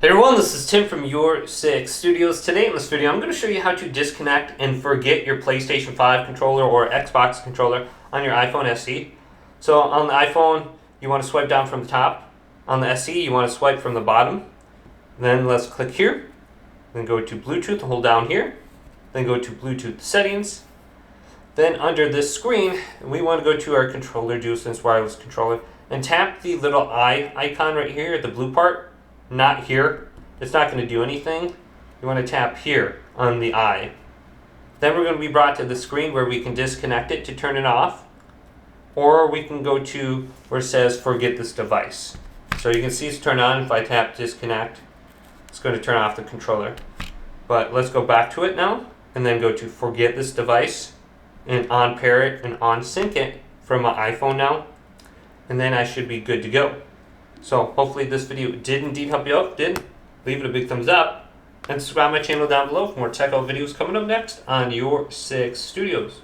Hey everyone, this is Tim from Your 6 Studios. Today in this video, I'm going to show you how to disconnect and forget your PlayStation 5 controller or Xbox controller on your iPhone SE. So on the iPhone, you want to swipe down from the top. On the SE, you want to swipe from the bottom. Then let's click here. Then go to Bluetooth, hold down here. Then go to Bluetooth settings. Then under this screen, we want to go to our controller, DualSense Wireless Controller, and tap the little eye icon right here, the blue part. Not here. It's not going to do anything. You want to tap here on the eye. Then we're going to be brought to the screen where we can disconnect it to turn it off. Or we can go to where it says forget this device. So you can see it's turned on. If I tap disconnect, it's going to turn off the controller. But let's go back to it now and then go to forget this device and unpair it and unsync it from my iPhone now. And then I should be good to go. So hopefully this video did indeed help you out. If it did, leave it a big thumbs up and subscribe to my channel down below for more tech out videos coming up next on Your 6 Studios.